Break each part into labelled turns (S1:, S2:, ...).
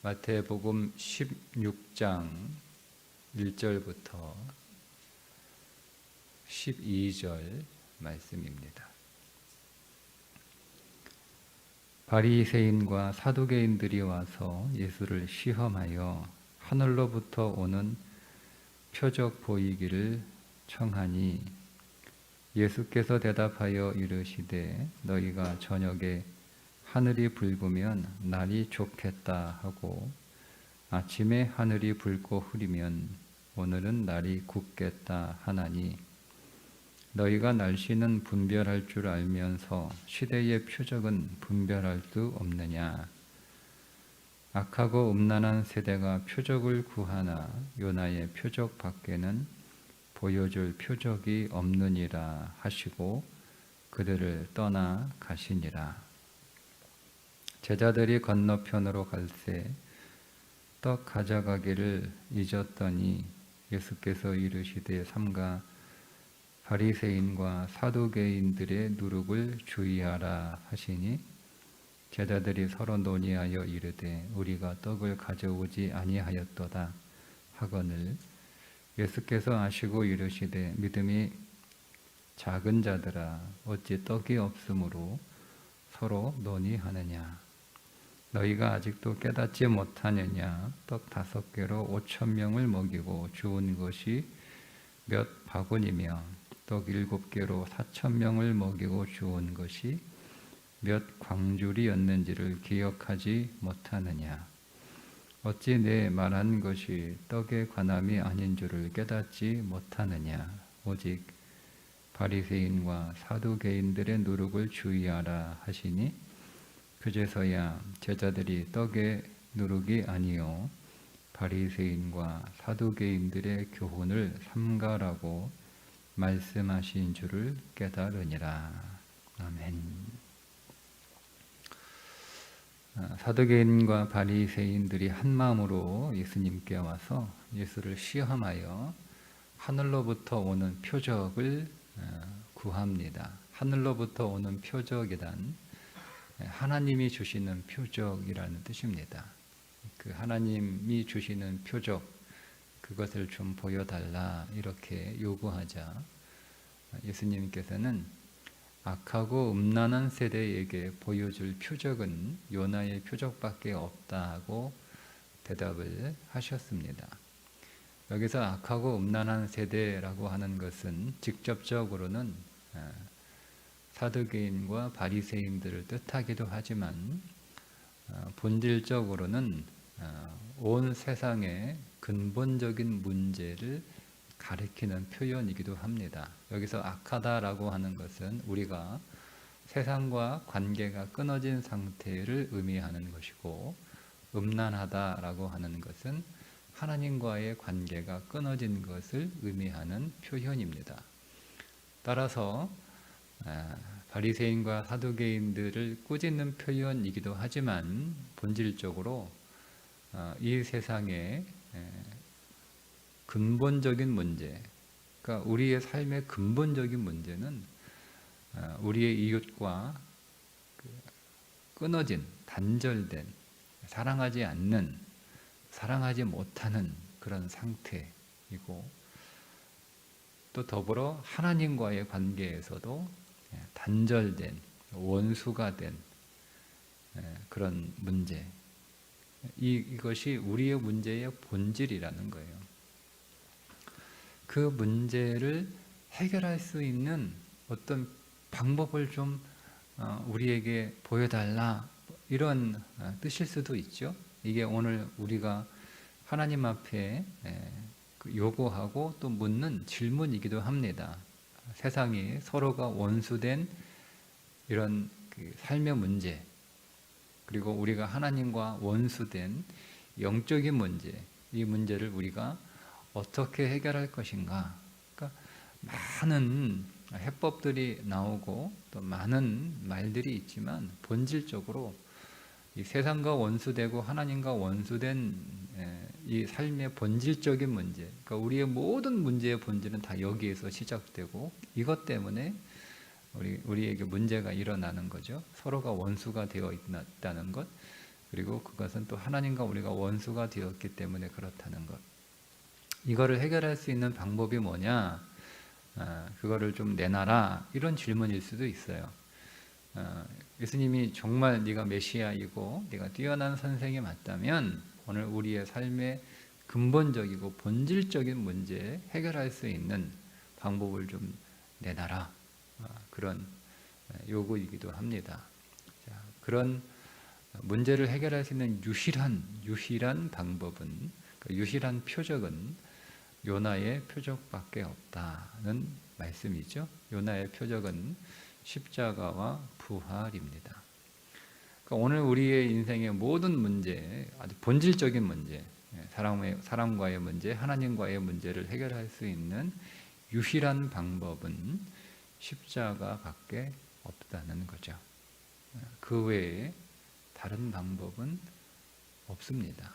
S1: 마태복음 16장 1절부터 12절 말씀입니다. 바리새인과 사두개인들이 와서 예수를 시험하여 하늘로부터 오는 표적 보이기를 청하니 예수께서 대답하여 이르시되 너희가 저녁에 하늘이 붉으면 날이 좋겠다 하고 아침에 하늘이 붉고 흐리면 오늘은 날이 굳겠다 하나니 너희가 날씨는 분별할 줄 알면서 시대의 표적은 분별할 수 없느냐. 악하고 음란한 세대가 표적을 구하나 요나의 표적 밖에는 보여줄 표적이 없느니라 하시고 그들을 떠나 가시니라. 제자들이 건너편으로 갈새 떡 가져가기를 잊었더니 예수께서 이르시되 삼가 바리새인과 사두개인들의 누룩을 주의하라 하시니 제자들이 서로 논의하여 이르되 우리가 떡을 가져오지 아니하였도다 하거늘 예수께서 아시고 이르시되 믿음이 작은 자들아 어찌 떡이 없으므로 서로 논의하느냐. 너희가 아직도 깨닫지 못하느냐. 떡 5개로 5,000명을 먹이고 주운 것이 몇 바구니며 떡 7개로 4,000명을 먹이고 주운 것이 몇 광주리였는지를 기억하지 못하느냐. 어찌 내 말한 것이 떡의 관함이 아닌 줄을 깨닫지 못하느냐. 오직 바리새인과 사두개인들의 누룩을 주의하라 하시니 그제서야 제자들이 떡의 누룩이 아니요 바리새인과 사두개인들의 교훈을 삼가라고 말씀하신 줄을 깨달으니라. 아멘. 사두개인과 바리새인들이 한 마음으로 예수님께 와서 예수를 시험하여 하늘로부터 오는 표적을 구합니다. 하늘로부터 오는 표적이란 하나님이 주시는 표적이라는 뜻입니다. 그 하나님이 주시는 표적, 그것을 좀 보여달라 이렇게 요구하자 예수님께서는 악하고 음란한 세대에게 보여줄 표적은 요나의 표적밖에 없다고 대답을 하셨습니다. 여기서 악하고 음란한 세대라고 하는 것은 직접적으로는 사두개인과 바리새인들을 뜻하기도 하지만 본질적으로는 온 세상의 근본적인 문제를 가리키는 표현이기도 합니다. 여기서 악하다라고 하는 것은 우리가 세상과 관계가 끊어진 상태를 의미하는 것이고 음란하다라고 하는 것은 하나님과의 관계가 끊어진 것을 의미하는 표현입니다. 따라서 바리새인과 사두개인들을 꾸짖는 표현이기도 하지만 본질적으로 이 세상의 근본적인 문제, 그러니까 우리의 삶의 근본적인 문제는 우리의 이웃과 끊어진, 단절된, 사랑하지 않는, 사랑하지 못하는 그런 상태이고 또 더불어 하나님과의 관계에서도 단절된, 원수가 된 그런 문제, 이것이 우리의 문제의 본질이라는 거예요. 그 문제를 해결할 수 있는 어떤 방법을 좀 우리에게 보여달라 이런 뜻일 수도 있죠. 이게 오늘 우리가 하나님 앞에 요구하고 또 묻는 질문이기도 합니다. 세상이 서로가 원수된 이런 삶의 문제, 그리고 우리가 하나님과 원수된 영적인 문제, 이 문제를 우리가 어떻게 해결할 것인가. 그러니까 많은 해법들이 나오고 또 많은 말들이 있지만 본질적으로 이 세상과 원수되고 하나님과 원수된 이 삶의 본질적인 문제, 그러니까 우리의 모든 문제의 본질은 다 여기에서 시작되고 이것 때문에 우리에게 문제가 일어나는 거죠. 서로가 원수가 되어 있다는 것, 그리고 그것은 또 하나님과 우리가 원수가 되었기 때문에 그렇다는 것. 이거를 해결할 수 있는 방법이 뭐냐? 그거를 좀 내놔라. 이런 질문일 수도 있어요. 예수님이 정말 네가 메시아이고 네가 뛰어난 선생이 맞다면 오늘 우리의 삶의 근본적이고 본질적인 문제 해결할 수 있는 방법을 좀 내놔라. 그런 요구이기도 합니다. 자, 그런 문제를 해결할 수 있는 유일한 방법은, 그 유일한 표적은 요나의 표적밖에 없다는 말씀이죠. 요나의 표적은 십자가와 부활입니다. 그러니까 오늘 우리의 인생의 모든 문제, 아주 본질적인 문제, 사람과의 문제, 하나님과의 문제를 해결할 수 있는 유일한 방법은 십자가밖에 없다는 거죠. 그 외에 다른 방법은 없습니다.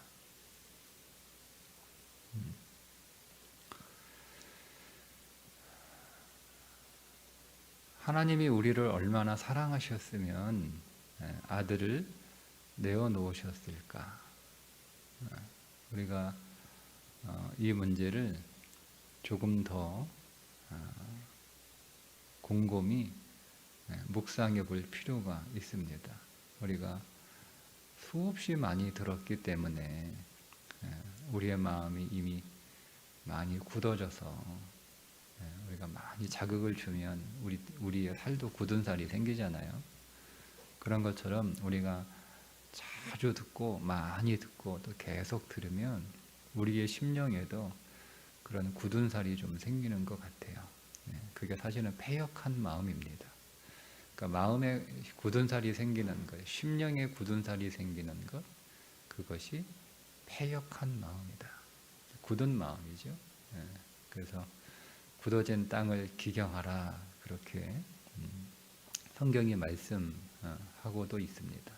S1: 하나님이 우리를 얼마나 사랑하셨으면 아들을 내어놓으셨을까? 우리가 이 문제를 조금 더 곰곰이 묵상해 볼 필요가 있습니다. 우리가 수없이 많이 들었기 때문에 우리의 마음이 이미 많이 굳어져서 우리가 많이 자극을 주면 우리의 살도 굳은 살이 생기잖아요. 그런 것처럼 우리가 자주 듣고 많이 듣고 또 계속 들으면 우리의 심령에도 그런 굳은 살이 좀 생기는 것 같아요. 그게 사실은 패역한 마음입니다. 그러니까 마음에 굳은 살이 생기는 것, 심령에 굳은 살이 생기는 것, 그것이 패역한 마음이다. 굳은 마음이죠. 그래서 굳어진 땅을 기경하라, 그렇게 성경이 말씀하고도 있습니다.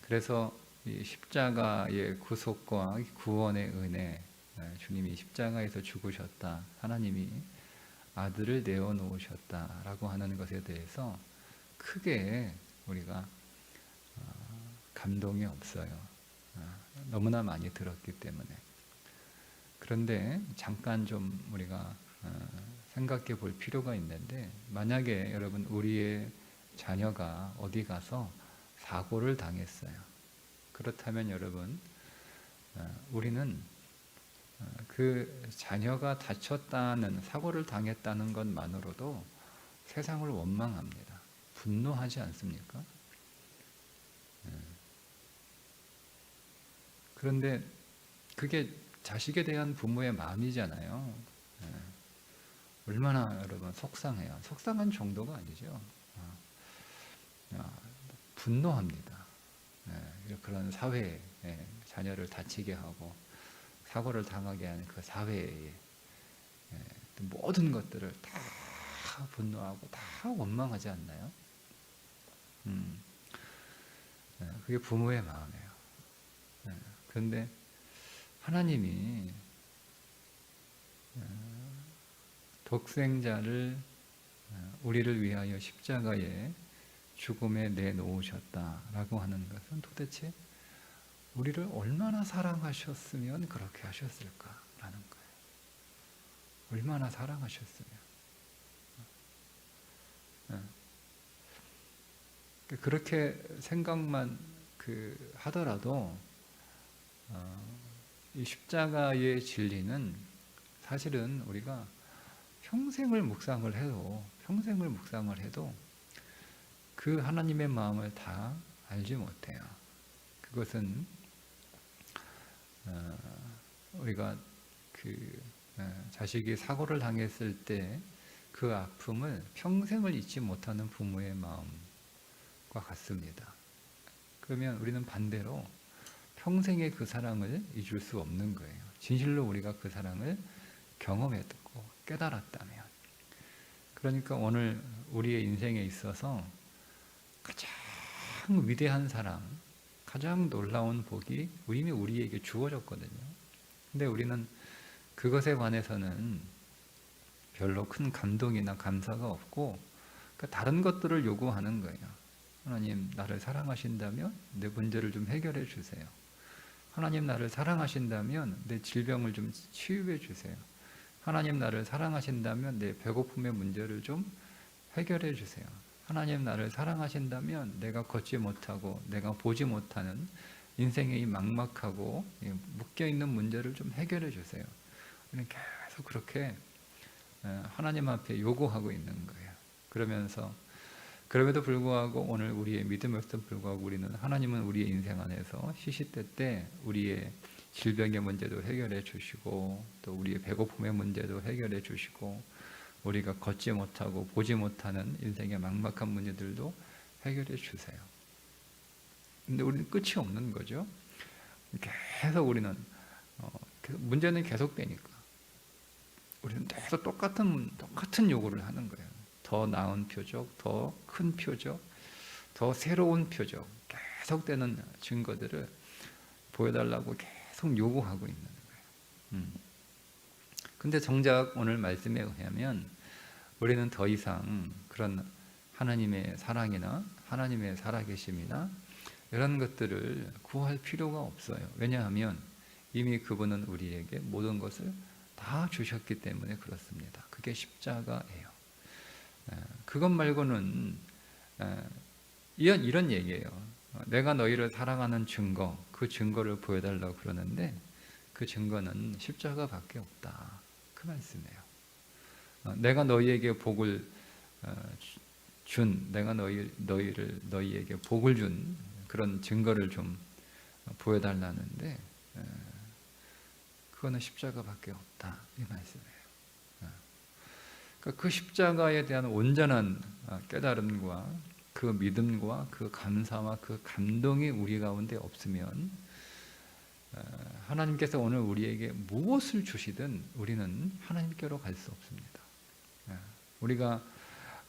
S1: 그래서 이 십자가의 구속과 구원의 은혜, 주님이 십자가에서 죽으셨다, 하나님이 아들을 내어놓으셨다라고 하는 것에 대해서 크게 우리가 감동이 없어요. 너무나 많이 들었기 때문에. 그런데 잠깐 좀 우리가 생각해 볼 필요가 있는데, 만약에 여러분 우리의 자녀가 어디 가서 사고를 당했어요. 그렇다면 여러분, 우리는 그 자녀가 다쳤다는, 사고를 당했다는 것만으로도 세상을 원망합니다. 분노하지 않습니까? 그런데 그게 자식에 대한 부모의 마음이잖아요. 얼마나 여러분 속상해요. 속상한 정도가 아니죠. 분노합니다. 그런 사회에 자녀를 다치게 하고 사고를 당하게 하는 그 사회에 모든 것들을 다 분노하고 다 원망하지 않나요? 그게 부모의 마음이에요. 그런데 하나님이 독생자를 우리를 위하여 십자가에 죽음에 내놓으셨다라고 하는 것은 도대체 우리를 얼마나 사랑하셨으면 그렇게 하셨을까라는 거예요. 얼마나 사랑하셨으면. 그렇게 생각만 하더라도 이 십자가의 진리는 사실은 우리가 평생을 묵상을 해도 그 하나님의 마음을 다 알지 못해요. 그것은 우리가 자식이 사고를 당했을 때 그 아픔을 평생을 잊지 못하는 부모의 마음과 같습니다. 그러면 우리는 반대로 평생의 그 사랑을 잊을 수 없는 거예요. 진실로 우리가 그 사랑을 경험했고 깨달았다면. 그러니까 오늘 우리의 인생에 있어서 가장 위대한 사랑, 가장 놀라운 복이 이미 우리에게 주어졌거든요. 근데 우리는 그것에 관해서는 별로 큰 감동이나 감사가 없고, 그러니까 다른 것들을 요구하는 거예요. 하나님 나를 사랑하신다면 내 문제를 좀 해결해 주세요. 하나님 나를 사랑하신다면 내 질병을 좀 치유해 주세요. 하나님 나를 사랑하신다면 내 배고픔의 문제를 좀 해결해 주세요. 하나님 나를 사랑하신다면 내가 걷지 못하고 내가 보지 못하는 인생의 이 막막하고 묶여있는 문제를 좀 해결해 주세요. 우리는 계속 그렇게 하나님 앞에 요구하고 있는 거예요. 그러면서 그럼에도 불구하고 오늘 우리의 믿음에도 불구하고 우리는 하나님은 우리의 인생 안에서 시시때때 우리의 질병의 문제도 해결해 주시고 또 우리의 배고픔의 문제도 해결해 주시고 우리가 걷지 못하고 보지 못하는 인생의 막막한 문제들도 해결해 주세요. 근데 우리는 끝이 없는 거죠. 계속 우리는 문제는 계속되니까 우리는 계속 똑같은 요구를 하는 거예요. 더 나은 표적, 더 큰 표적, 더 새로운 표적, 계속되는 증거들을 보여달라고 계속 요구하고 있는 거예요. 근데 정작 오늘 말씀에 의하면 우리는 더 이상 그런 하나님의 사랑이나 하나님의 살아계심이나 이런 것들을 구할 필요가 없어요. 왜냐하면 이미 그분은 우리에게 모든 것을 다 주셨기 때문에 그렇습니다. 그게 십자가예요. 그것 말고는 이런 얘기예요. 내가 너희를 사랑하는 증거, 그 증거를 보여달라고 그러는데 그 증거는 십자가밖에 없다. 그 말씀이에요. 내가 너희에게 복을 내가 너희에게 복을 준 그런 증거를 좀 보여달라는데 그거는 십자가밖에 없다. 이 말씀이에요. 그 십자가에 대한 온전한 깨달음과 그 믿음과 그 감사와 그 감동이 우리 가운데 없으면 하나님께서 오늘 우리에게 무엇을 주시든 우리는 하나님께로 갈 수 없습니다.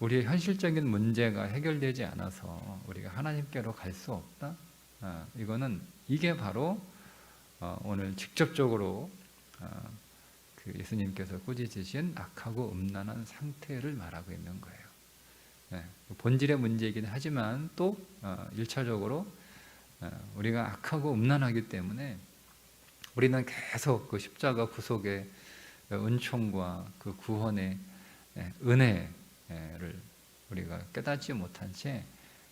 S1: 우리의 현실적인 문제가 해결되지 않아서 우리가 하나님께로 갈 수 없다. 이게 바로 오늘 직접적으로 그 예수님께서 꾸짖으신 악하고 음란한 상태를 말하고 있는 거예요. 본질의 문제이긴 하지만 또 1차적으로 우리가 악하고 음란하기 때문에 우리는 계속 그 십자가 구속의 은총과 그 구원의 은혜를 우리가 깨닫지 못한 채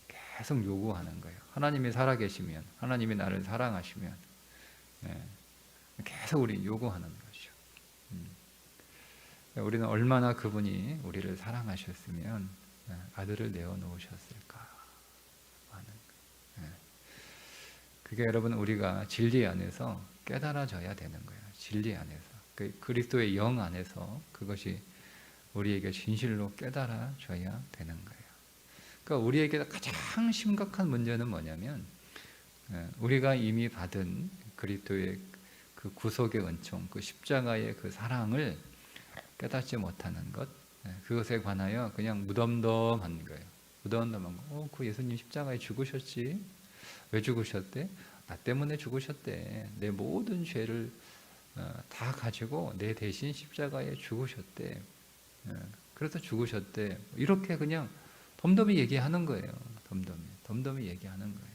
S1: 계속 요구하는 거예요. 하나님이 살아계시면, 하나님이 나를 사랑하시면 계속 우리 요구하는 거죠. 우리는 얼마나 그분이 우리를 사랑하셨으면 아들을 내어놓으셨을까 하는 거예요. 그게 여러분 우리가 진리 안에서 깨달아져야 되는 거예요. 진리 안에서 그리스도의 영 안에서 그것이 우리에게 진실로 깨달아져야 되는 거예요. 그러니까 우리에게 가장 심각한 문제는 뭐냐면 우리가 이미 받은 그리스도의 그 구속의 은총, 그 십자가의 그 사랑을 깨닫지 못하는 것, 그것에 관하여 그냥 무덤덤한 거예요. 무덤덤한 거. 그 예수님 십자가에 죽으셨지. 왜 죽으셨대? 나 때문에 죽으셨대. 내 모든 죄를 다 가지고 내 대신 십자가에 죽으셨대. 그래서 죽으셨대. 이렇게 그냥 덤덤히 얘기하는 거예요. 덤덤히 얘기하는 거예요.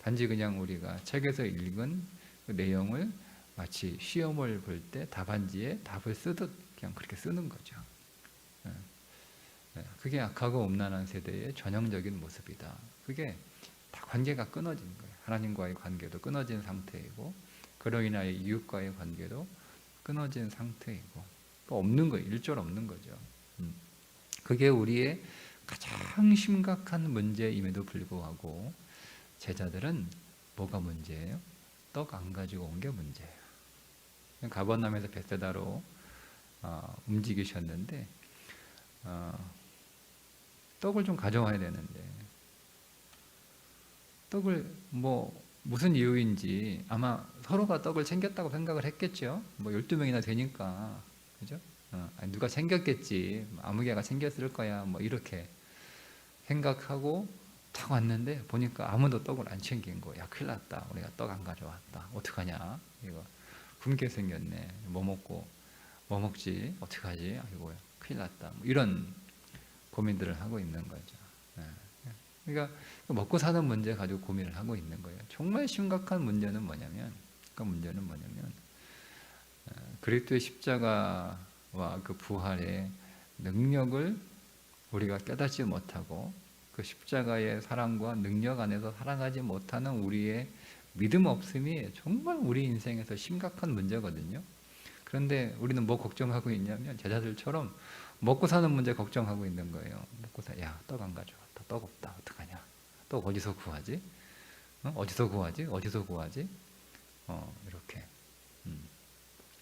S1: 단지 그냥 우리가 책에서 읽은 그 내용을 마치 시험을 볼 때 답안지에 답을 쓰듯 그냥 그렇게 쓰는 거죠. 그게 악하고 음란한 세대의 전형적인 모습이다. 그게 다 관계가 끊어진 거예요. 하나님과의 관계도 끊어진 상태이고 그로 인하여 이웃과의 관계도 끊어진 상태이고 없는 거예요. 일절 없는 거죠. 그게 우리의 가장 심각한 문제임에도 불구하고 제자들은 뭐가 문제예요? 떡 안 가지고 온 게 문제예요. 가버나움에서 베세다로 움직이셨는데 떡을 좀 가져와야 되는데 떡을 무슨 이유인지 아마 서로가 떡을 챙겼다고 생각을 했겠죠. 12명이나 되니까 그죠? 누가 챙겼겠지. 아무개가 챙겼을 거야. 이렇게 생각하고 딱 왔는데 보니까 아무도 떡을 안 챙긴 거야. 큰일 났다. 우리가 떡 안 가져왔다. 어떡하냐? 이거 굶게 생겼네. 뭐 먹지? 어떡하지? 아이고 큰일 났다. 이런 고민들을 하고 있는 거죠. 그러니까 먹고 사는 문제 가지고 고민을 하고 있는 거예요. 정말 심각한 문제는 뭐냐면, 그리스도의 십자가와 그 부활의 능력을 우리가 깨닫지 못하고 그 십자가의 사랑과 능력 안에서 살아가지 못하는 우리의 믿음 없음이 정말 우리 인생에서 심각한 문제거든요. 그런데 우리는 뭐 걱정하고 있냐면 제자들처럼 먹고 사는 문제 걱정하고 있는 거예요. 야, 떡 안 가져와. 떡 없다. 어떡하냐. 떡 어디서 구하지? 어디서 구하지? 이렇게.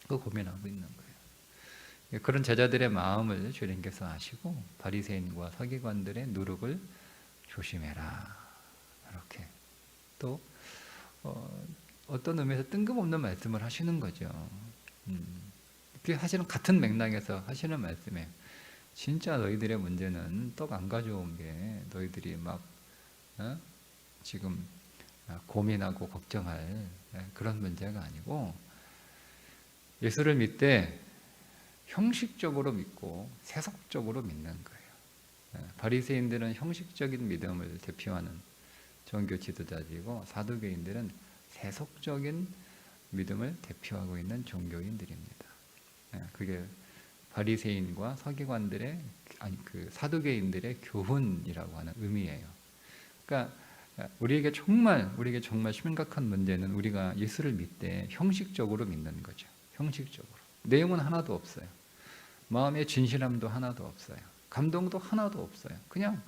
S1: 그 고민하고 있는 거예요. 그런 제자들의 마음을 주님께서 아시고 바리새인과 서기관들의 누룩을 조심해라. 이렇게 또 어떤 의미에서 뜬금없는 말씀을 하시는 거죠. 그게 사실은 같은 맥락에서 하시는 말씀이에요. 진짜 너희들의 문제는 떡 안 가져온 게 너희들이 막 지금 고민하고 걱정할 그런 문제가 아니고 예수를 믿되 형식적으로 믿고 세속적으로 믿는 거예요. 바리새인들은 형식적인 믿음을 대표하는 종교 지도자들이고 사두개인들은 세속적인 믿음을 대표하고 있는 종교인들입니다. 그게 바리새인과 서기관들의 그 사두개인들의 교훈이라고 하는 의미예요. 그러니까 우리에게 정말 심각한 문제는 우리가 예수를 믿되 형식적으로 믿는 거죠. 형식적으로. 내용은 하나도 없어요. 마음의 진실함도 하나도 없어요. 감동도 하나도 없어요. 그냥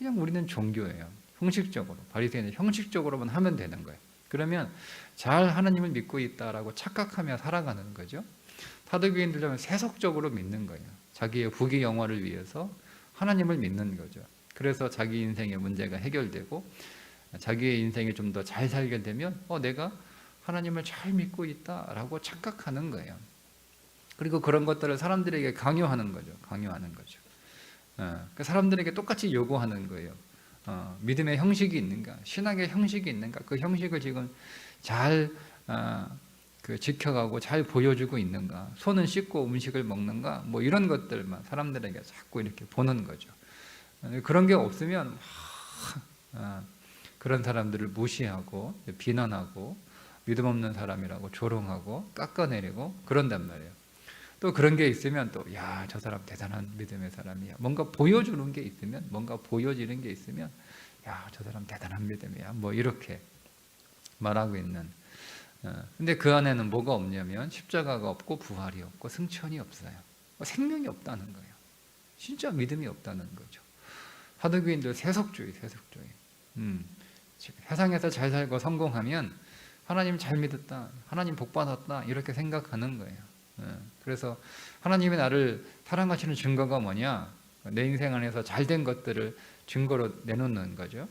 S1: 우리는 종교예요. 형식적으로. 바리새인은 형식적으로만 하면 되는 거예요. 그러면 잘 하나님을 믿고 있다라고 착각하며 살아가는 거죠. 사두개인들은 세속적으로 믿는 거예요. 자기의 부귀 영화를 위해서 하나님을 믿는 거죠. 그래서 자기 인생의 문제가 해결되고 자기의 인생이 좀 더 잘 살게 되면 내가 하나님을 잘 믿고 있다라고 착각하는 거예요. 그리고 그런 것들을 사람들에게 강요하는 거죠. 그 사람들에게 똑같이 요구하는 거예요. 믿음의 형식이 있는가? 신앙의 형식이 있는가? 그 형식을 지금 잘 지켜가고 잘 보여주고 있는가? 손은 씻고 음식을 먹는가? 뭐 이런 것들만 사람들에게 자꾸 이렇게 보는 거죠. 그런 게 없으면 그런 사람들을 무시하고 비난하고 믿음 없는 사람이라고 조롱하고 깎아내리고 그런단 말이에요. 또 그런 게 있으면 또 야, 저 사람 대단한 믿음의 사람이야. 뭔가 보여주는 게 있으면 뭔가 보여지는 게 있으면 야, 저 사람 대단한 믿음이야. 뭐 이렇게 말하고 있는. 근데 그 안에는 뭐가 없냐면 십자가가 없고 부활이 없고 승천이 없어요. 생명이 없다는 거예요. 진짜 믿음이 없다는 거죠. 사두개인들 세속주의. 세상에서 잘 살고 성공하면 하나님 잘 믿었다, 하나님 복 받았다 이렇게 생각하는 거예요. 그래서 하나님이 나를 사랑하시는 증거가 뭐냐? 내 인생 안에서 잘된 것들을 증거로 내놓는 거죠.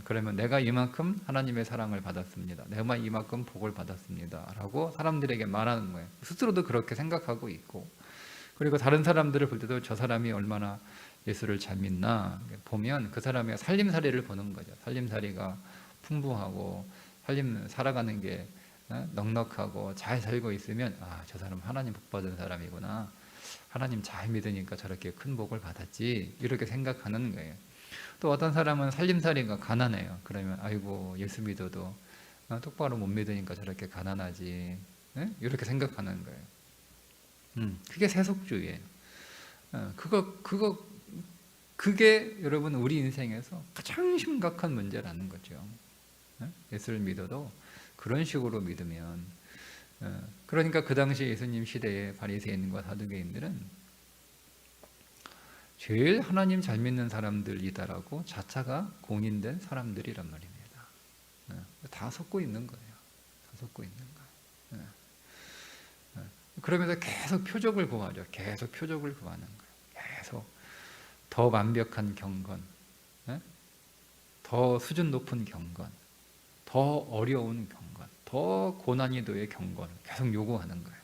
S1: 그러면 내가 이만큼 하나님의 사랑을 받았습니다. 내가 이만큼 복을 받았습니다. 라고 사람들에게 말하는 거예요. 스스로도 그렇게 생각하고 있고, 그리고 다른 사람들을 볼 때도 저 사람이 얼마나 예수를 잘 믿나 보면 그 사람의 살림살이를 보는 거죠. 살림살이가 풍부하고 살아가는 게 넉넉하고 잘 살고 있으면 저 사람 하나님 복 받은 사람이구나. 하나님 잘 믿으니까 저렇게 큰 복을 받았지. 이렇게 생각하는 거예요. 또 어떤 사람은 살림살이가 가난해요. 그러면 아이고 예수 믿어도 똑바로 못 믿으니까 저렇게 가난하지. 이렇게 생각하는 거예요. 그게 세속주의예요. 그게 여러분 우리 인생에서 가장 심각한 문제라는 거죠. 예수를 믿어도 그런 식으로 믿으면 그러니까 그 당시 예수님 시대의 바리새인과 사두개인들은 제일 하나님 잘 믿는 사람들이다라고 자차가 공인된 사람들이란 말입니다. 다 속고 있는 거예요. 그러면서 계속 표적을 구하죠. 계속 표적을 구하는 거예요. 계속 더 완벽한 경건, 더 수준 높은 경건, 더 어려운 경건, 더 고난이도의 경건을 계속 요구하는 거예요.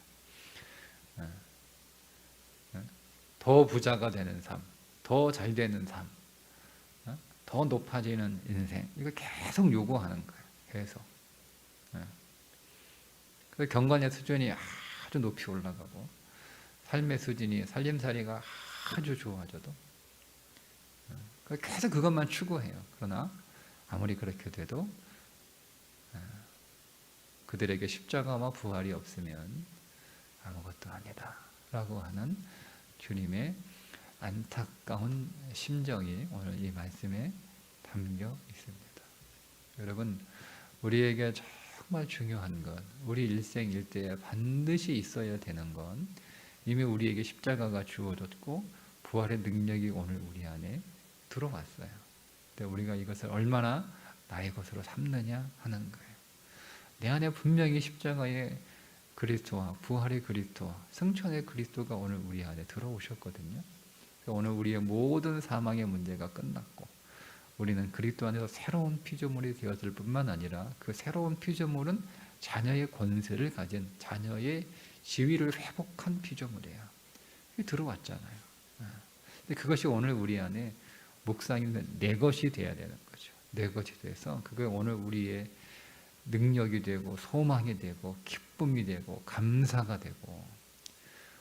S1: 더 부자가 되는 삶, 더 잘 되는 삶, 더 높아지는 인생, 이거 계속 요구하는 거예요. 계속. 그 경건의 수준이 아주 높이 올라가고 삶의 수준이 살림살이가 아주 좋아져도 계속 그것만 추구해요. 그러나 아무리 그렇게 돼도 그들에게 십자가와 부활이 없으면 아무것도 아니다 라고 하는 주님의 안타까운 심정이 오늘 이 말씀에 담겨 있습니다. 여러분, 우리에게 정말 중요한 것, 우리 일생일대에 반드시 있어야 되는 건 이미 우리에게 십자가가 주어졌고 부활의 능력이 오늘 우리 안에 들어왔어요. 근데 우리가 이것을 얼마나 나의 것으로 삼느냐 하는 거예요. 내 안에 분명히 십자가의 그리스도와 부활의 그리스도와 승천의 그리스도가 오늘 우리 안에 들어오셨거든요. 오늘 우리의 모든 사망의 문제가 끝났고 우리는 그리스도 안에서 새로운 피조물이 되었을 뿐만 아니라 그 새로운 피조물은 자녀의 권세를 가진 자녀의 지위를 회복한 피조물이에요. 이게 들어왔잖아요. 근데 그것이 오늘 우리 안에 묵상이 내 것이 돼야 되는 거죠. 내 것이 돼서 그게 오늘 우리의 능력이 되고 소망이 되고 기쁨이 되고 감사가 되고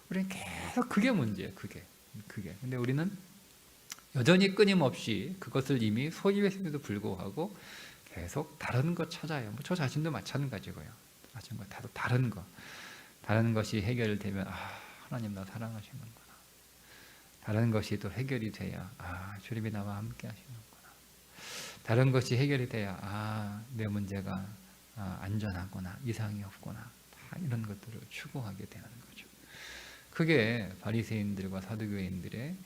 S1: 우리는 계속 그게 문제예요. 그게. 근데 우리는 여전히 끊임없이 그것을 이미 소유했음에도 불구하고 계속 다른 것 찾아요. 저 자신도 마찬가지고요. 다른 것. 다른 것이 해결되면 하나님 나 사랑하시는구나. 다른 것이 또 해결이 돼야 주님이 나와 함께 하시는구나. 다른 것이 해결이 돼야 내 문제가 안전하구나, 이상이 없구나. 다 이런 것들을 추구하게 되는 거죠. 그게 바리새인들과 사두개인들의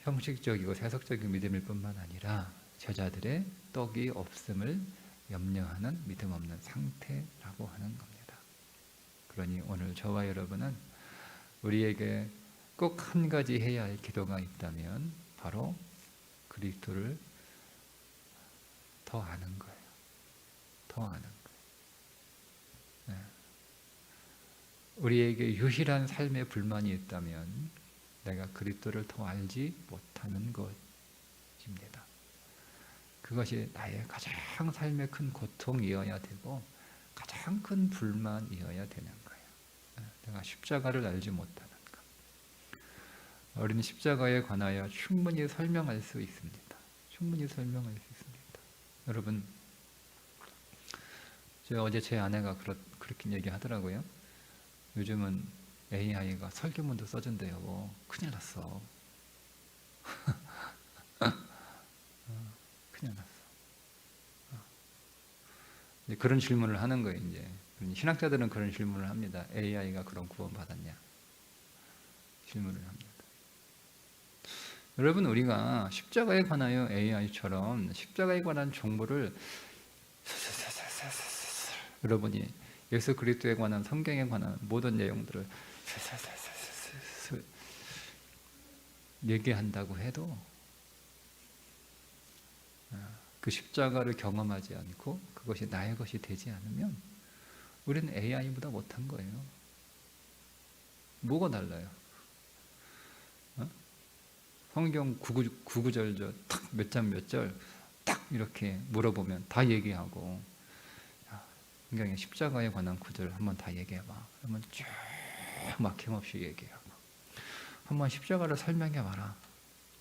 S1: 형식적이고 세속적인 믿음일 뿐만 아니라 제자들의 떡이 없음을 염려하는 믿음 없는 상태라고 하는 겁니다. 그러니 오늘 저와 여러분은 우리에게 꼭 한 가지 해야 할 기도가 있다면 바로 그리스도를 더 아는 거예요. 더 아는 거예요. 네. 우리에게 유일한 삶의 불만이 있다면 내가 그리스도를 더 알지 못하는 것입니다. 그것이 나의 가장 삶의 큰 고통이어야 되고 가장 큰 불만이어야 되는 거예요. 내가 십자가를 알지 못하는 것. 우리는 십자가에 관하여 충분히 설명할 수 있습니다. 충분히 설명할 수 있습니다. 여러분, 어제 제 아내가 그렇게 얘기하더라고요. 요즘은 AI가 설교문도 써준대요. 큰일 났어. 큰일 났어. 이제 그런 질문을 하는 거예요. 이제 신학자들은 그런 질문을 합니다. AI가 그런 구원 받았냐? 질문을 합니다. 여러분, 우리가 십자가에 관하여 AI처럼 십자가에 관한 정보를 여러분이 예수 그리스도에 관한 성경에 관한 모든 내용들을 얘기한다고 해도 그 십자가를 경험하지 않고 그것이 나의 것이 되지 않으면 우리는 AI보다 못한 거예요. 뭐가 달라요? 성경 구구절절 딱 몇 장 몇 절 딱 이렇게 물어보면 다 얘기하고 성경의 십자가에 관한 구절 한번 다 얘기해봐. 그러면 쭉 막힘없이 얘기하고 한번 십자가를 설명해봐라.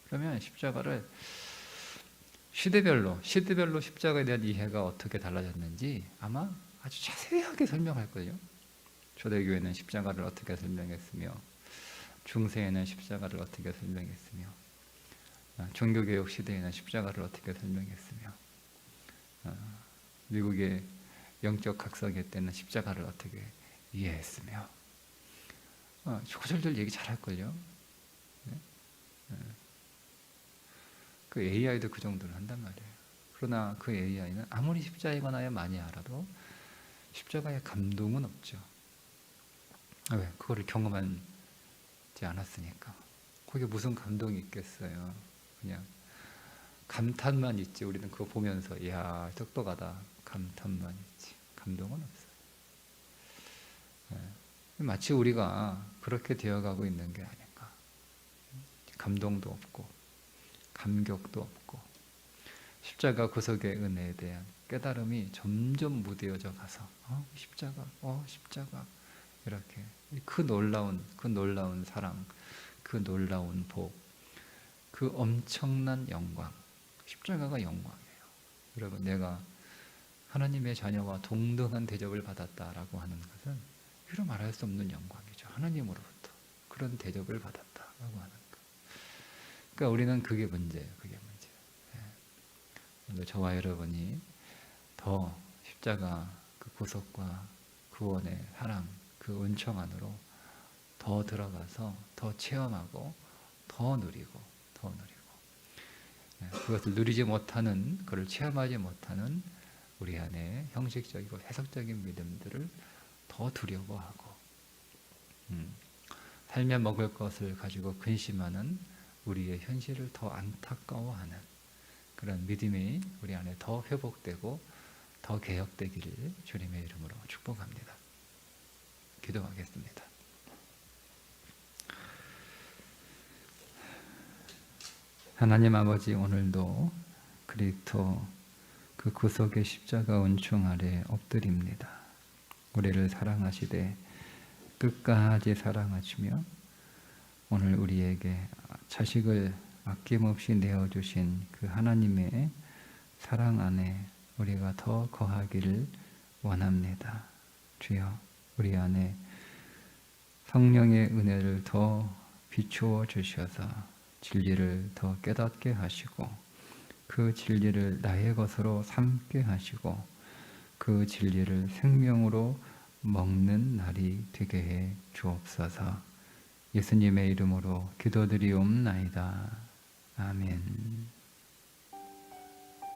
S1: 그러면 십자가를 시대별로 십자가에 대한 이해가 어떻게 달라졌는지 아마 아주 자세하게 설명할 거예요. 초대교회는 십자가를 어떻게 설명했으며 중세에는 십자가를 어떻게 설명했으며 종교개혁 시대에는 십자가를 어떻게 설명했으며 미국의 영적 각성기 때는 십자가를 어떻게 이해했으며 조절들 얘기 잘할걸요. 네? 그 AI도 그 정도는 한단 말이에요. 그러나 그 AI는 아무리 십자가에 관하여 많이 알아도 십자가의 감동은 없죠. 왜? 그거를 경험하지 않았으니까. 거기에 무슨 감동이 있겠어요. 그냥 감탄만 있지. 우리는 그거 보면서 이야 똑똑하다 감탄만 있지. 감동은 없어요. 마치 우리가 그렇게 되어가고 있는 게 아닌가. 감동도 없고 감격도 없고 십자가 구속의 은혜에 대한 깨달음이 점점 무뎌져 가서 십자가 이렇게 그 놀라운 사랑, 그 놀라운 복, 그 엄청난 영광, 십자가가 영광이에요. 여러분, 내가 하나님의 자녀와 동등한 대접을 받았다라고 하는 것은 이루 말할 수 없는 영광이죠. 하나님으로부터 그런 대접을 받았다라고 하는 것. 그러니까 우리는 그게 문제예요. 그게 문제예요. 오늘 저와 여러분이 더 십자가 그 구속과 구원의 사랑, 그 은총 안으로 더 들어가서 더 체험하고 더 누리고 그것을 누리지 못하는, 그걸 체험하지 못하는 우리 안에 형식적이고 해석적인 믿음들을 더 두려워하고 살며 먹을 것을 가지고 근심하는 우리의 현실을 더 안타까워하는 그런 믿음이 우리 안에 더 회복되고 더 개혁되기를 주님의 이름으로 축복합니다. 기도하겠습니다. 하나님 아버지, 오늘도 그리스도 그 구속의 십자가 은총 아래 엎드립니다. 우리를 사랑하시되 끝까지 사랑하시며 오늘 우리에게 자식을 아낌없이 내어주신 그 하나님의 사랑 안에 우리가 더 거하기를 원합니다. 주여, 우리 안에 성령의 은혜를 더 비추어 주셔서 진리를 더 깨닫게 하시고 그 진리를 나의 것으로 삼게 하시고 그 진리를 생명으로 먹는 날이 되게 해 주옵소서. 예수님의 이름으로 기도드리옵나이다. 아멘.